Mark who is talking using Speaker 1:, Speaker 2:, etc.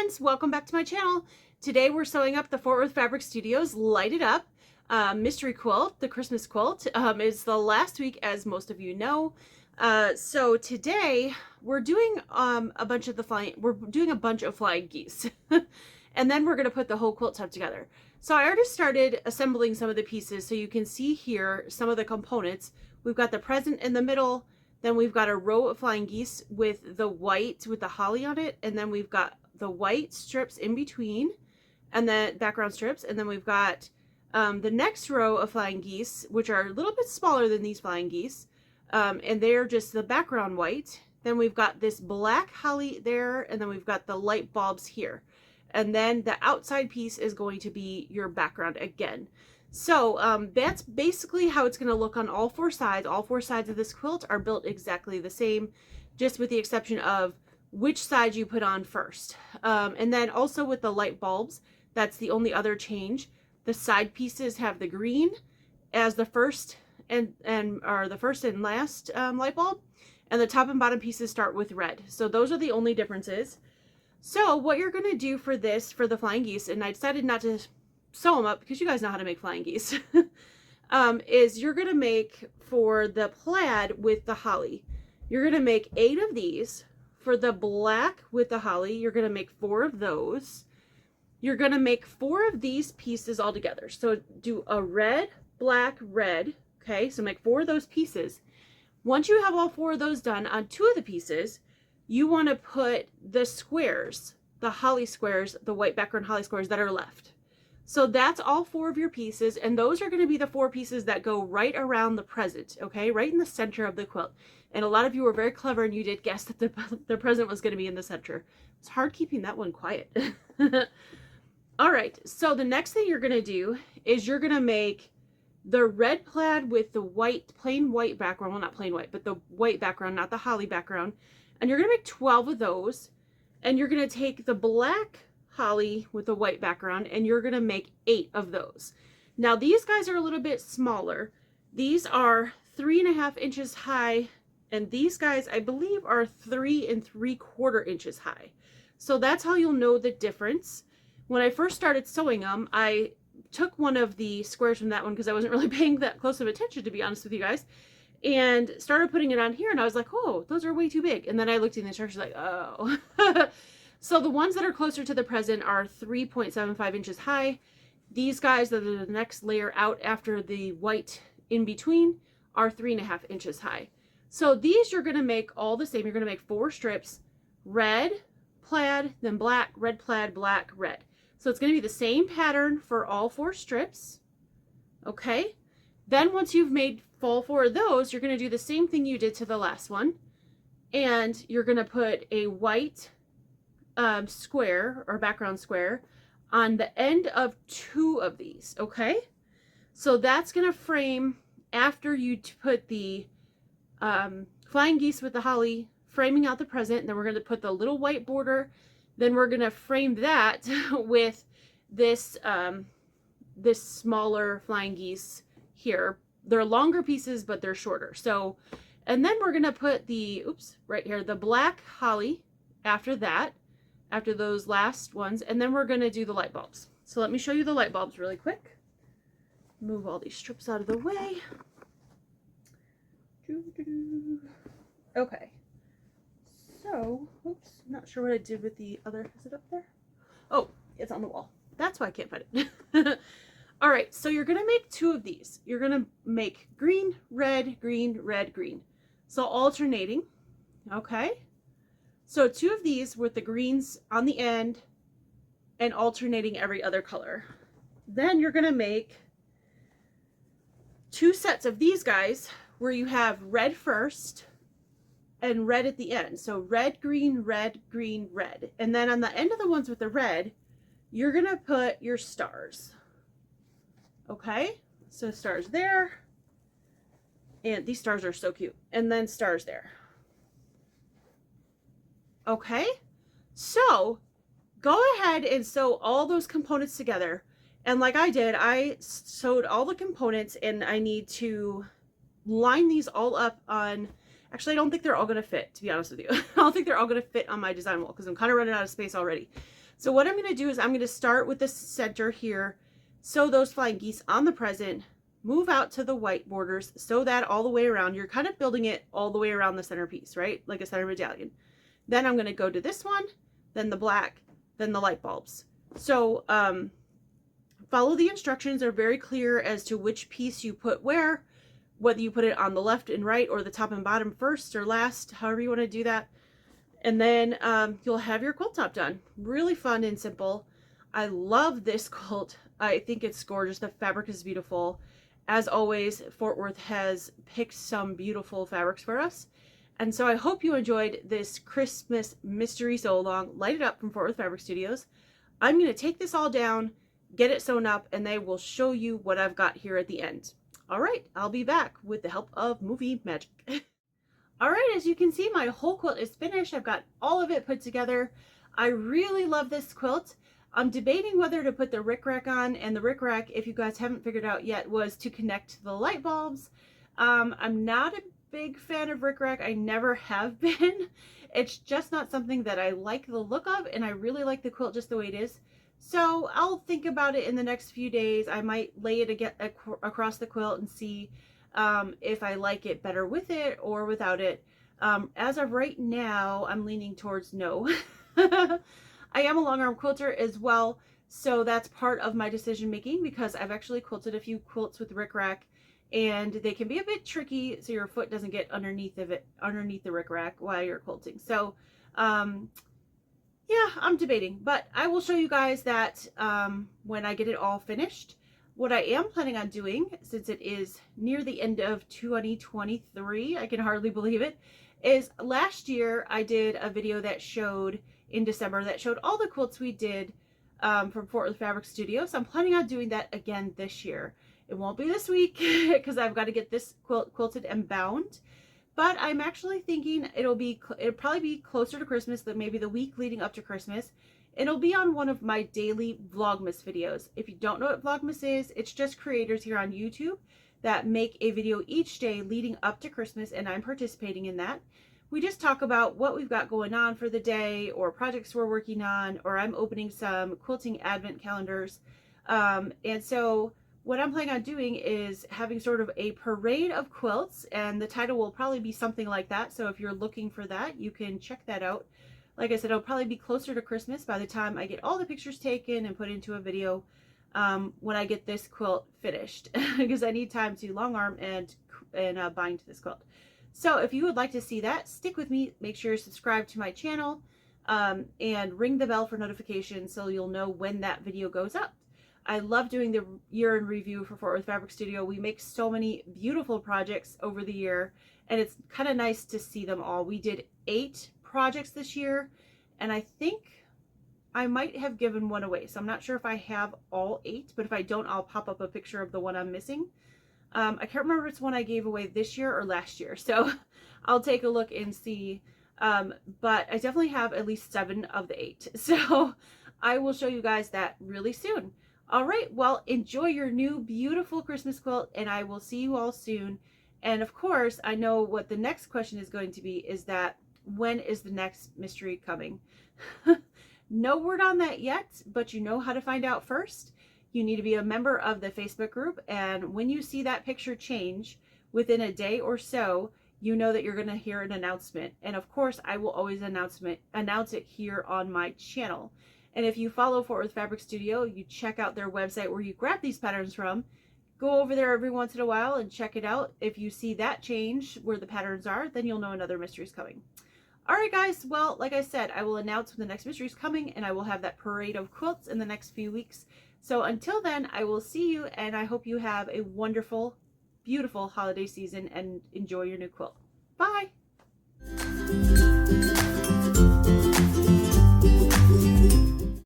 Speaker 1: friends, welcome back to my channel. Today we're sewing up the Fort Worth Fabric Studios Light It Up mystery quilt, the Christmas quilt. It's the last week, as most of you know. So today we're doing a bunch of flying geese. And then we're going to put the whole quilt top together. So I already started assembling some of the pieces, so you can see here some of the components. We've got the present in the middle, then we've got a row of flying geese with the white with the holly on it, and then we've got the white strips in between, and then background strips, and then we've got the next row of flying geese, which are a little bit smaller than these flying geese, and they're just the background white. Then we've got this black holly there, and then we've got the light bulbs here. And then the outside piece is going to be your background again. So that's basically how it's going to look on all four sides. All four sides of this quilt are built exactly the same, just with the exception of which side you put on first. And then also with the light bulbs, that's the only other change. The side pieces have the green as the first and last light bulb, and the top and bottom pieces start with red. So those are the only differences. So what you're going to do for this, for the flying geese, and I decided not to sew them up because you guys know how to make flying geese, is you're going to make, for the plaid with the holly, you're going to make 8 of these. For the black with the holly, you're going to make 4 of those. You're going to make 4 of these pieces all together. So do a red, black, red. Okay, so make 4 of those pieces. Once you have all 4 of those done on 2 of the pieces, you want to put the squares, the holly squares, the white background holly squares that are left. So that's all 4 of your pieces, and those are going to be the 4 pieces that go right around the present, okay? Right in the center of the quilt. And a lot of you were very clever, and you did guess that the present was going to be in the center. It's hard keeping that one quiet. All right, so the next thing you're going to do is you're going to make the red plaid with the white, plain white background. Well, not plain white, but the white background, not the holly background. And you're going to make 12 of those, and you're going to take the black holly with the white background, and you're going to make 8 of those. Now these guys are a little bit smaller. These are 3.5 inches high, and these guys I believe are 3 3/4 inches high. So that's how you'll know the difference. When I first started sewing them, I took one of the squares from that one because I wasn't really paying that close of attention, to be honest with you guys, and started putting it on here, and I was like, oh, those are way too big. And then I looked in the instructions like, oh. So the ones that are closer to the present are 3.75 inches high. These guys that are the next layer out after the white in between are 3.5 inches high. So these you're going to make all the same. You're going to make 4 strips, red, plaid, then black, red, plaid, black, red. So it's going to be the same pattern for all 4 strips. Okay. Then once you've made all 4 of those, you're going to do the same thing you did to the last one. And you're going to put a white square or background square on the end of 2 of these. Okay. So that's going to frame after you put the flying geese with the holly, framing out the present. And then we're going to put the little white border. Then we're going to frame that with this, this smaller flying geese here. They're longer pieces, but they're shorter. So, and then we're going to put the, oops, right here, the black holly after that, after those last ones. And then we're going to do the light bulbs. So let me show you the light bulbs really quick. Move all these strips out of the way. Okay. So, oops, I'm not sure what I did with the other, is it up there? Oh, it's on the wall. That's why I can't find it. All right, so you're going to make 2 of these. You're going to make green, red, green, red, green. So alternating, okay? So 2 of these with the greens on the end and alternating every other color. Then you're going to make 2 sets of these guys where you have red first and red at the end. So red, green, red, green, red. And then on the end of the ones with the red, you're going to put your stars. Okay, so stars there, and these stars are so cute, and then stars there. Okay, so go ahead and sew all those components together, and like I did, I sewed all the components, and I need to line these all up on, actually I don't think they're all going to fit, to be honest with you. I don't think they're all going to fit on my design wall because I'm kind of running out of space already. So what I'm going to do is I'm going to start with the center here, sew those flying geese on the present, move out to the white borders, sew that all the way around. You're kind of building it all the way around the centerpiece, right? Like a center medallion. Then I'm going to go to this one, then the black, then the light bulbs. So follow the instructions. They're very clear as to which piece you put where, whether you put it on the left and right or the top and bottom first or last, however you want to do that. And then you'll have your quilt top done. Really fun and simple. I love this quilt. I think it's gorgeous. The fabric is beautiful. As always, Fort Worth has picked some beautiful fabrics for us. And so I hope you enjoyed this Christmas mystery sew along, lighted up from Fort Worth Fabric Studios. I'm going to take this all down, get it sewn up, and they will show you what I've got here at the end. All right, I'll be back with the help of movie magic. All right, as you can see, my whole quilt is finished. I've got all of it put together. I really love this quilt. I'm debating whether to put the rickrack on, and the rickrack, if you guys haven't figured out yet, was to connect to the light bulbs. I'm not a big fan of rickrack. I never have been. It's just not something that I like the look of, and I really like the quilt just the way it is. So I'll think about it in the next few days. I might lay it again across the quilt and see if I like it better with it or without it. As of right now, I'm leaning towards no. I am a long arm quilter as well, so that's part of my decision making, because I've actually quilted a few quilts with rickrack, and they can be a bit tricky so your foot doesn't get underneath the rickrack while you're quilting. So yeah, I'm debating, but I will show you guys that when I get it all finished. What I am planning on doing, since it is near the end of 2023, I can hardly believe it, is last year I did a video that showed, in December, that showed all the quilts we did from Fort Worth Fabric Studio. So I'm planning on doing that again this year. It won't be this week because I've got to get this quilt quilted and bound. But I'm actually thinking it'll probably be closer to Christmas, than maybe the week leading up to Christmas. It'll be on one of my daily Vlogmas videos. If you don't know what Vlogmas is, it's just creators here on YouTube that make a video each day leading up to Christmas, and I'm participating in that. We just talk about what we've got going on for the day, or projects we're working on, or I'm opening some quilting advent calendars. And so what I'm planning on doing is having sort of a parade of quilts, and the title will probably be something like that. So if you're looking for that, you can check that out. Like I said, it'll probably be closer to Christmas by the time I get all the pictures taken and put into a video when I get this quilt finished, because I need time to long arm and bind this quilt. So if you would like to see that, stick with me. Make sure you subscribe to my channel and ring the bell for notifications so you'll know when that video goes up. I love doing the year in review for Fort Worth Fabric Studio. We make so many beautiful projects over the year, and it's kind of nice to see them all. We did 8 projects this year, and I think I might have given one away, so I'm not sure if I have all 8, but if I don't, I'll pop up a picture of the one I'm missing. I can't remember if it's one I gave away this year or last year, so I'll take a look and see, but I definitely have at least 7 of the 8, so I will show you guys that really soon. All right, well, enjoy your new beautiful Christmas quilt, and I will see you all soon. And of course, I know what the next question is going to be, is that when is the next mystery coming? No word on that yet, but you know how to find out first. You need to be a member of the Facebook group, and when you see that picture change within a day or so, you know that you're going to hear an announcement. And of course, I will always announce it here on my channel. And if you follow Fort Worth Fabric Studio, you check out their website where you grab these patterns from. Go over there every once in a while and check it out. If you see that change where the patterns are, then you'll know another mystery is coming. All right, guys. Well, like I said, I will announce when the next mystery is coming, and I will have that parade of quilts in the next few weeks. So until then, I will see you, and I hope you have a wonderful, beautiful holiday season and enjoy your new quilt. Bye.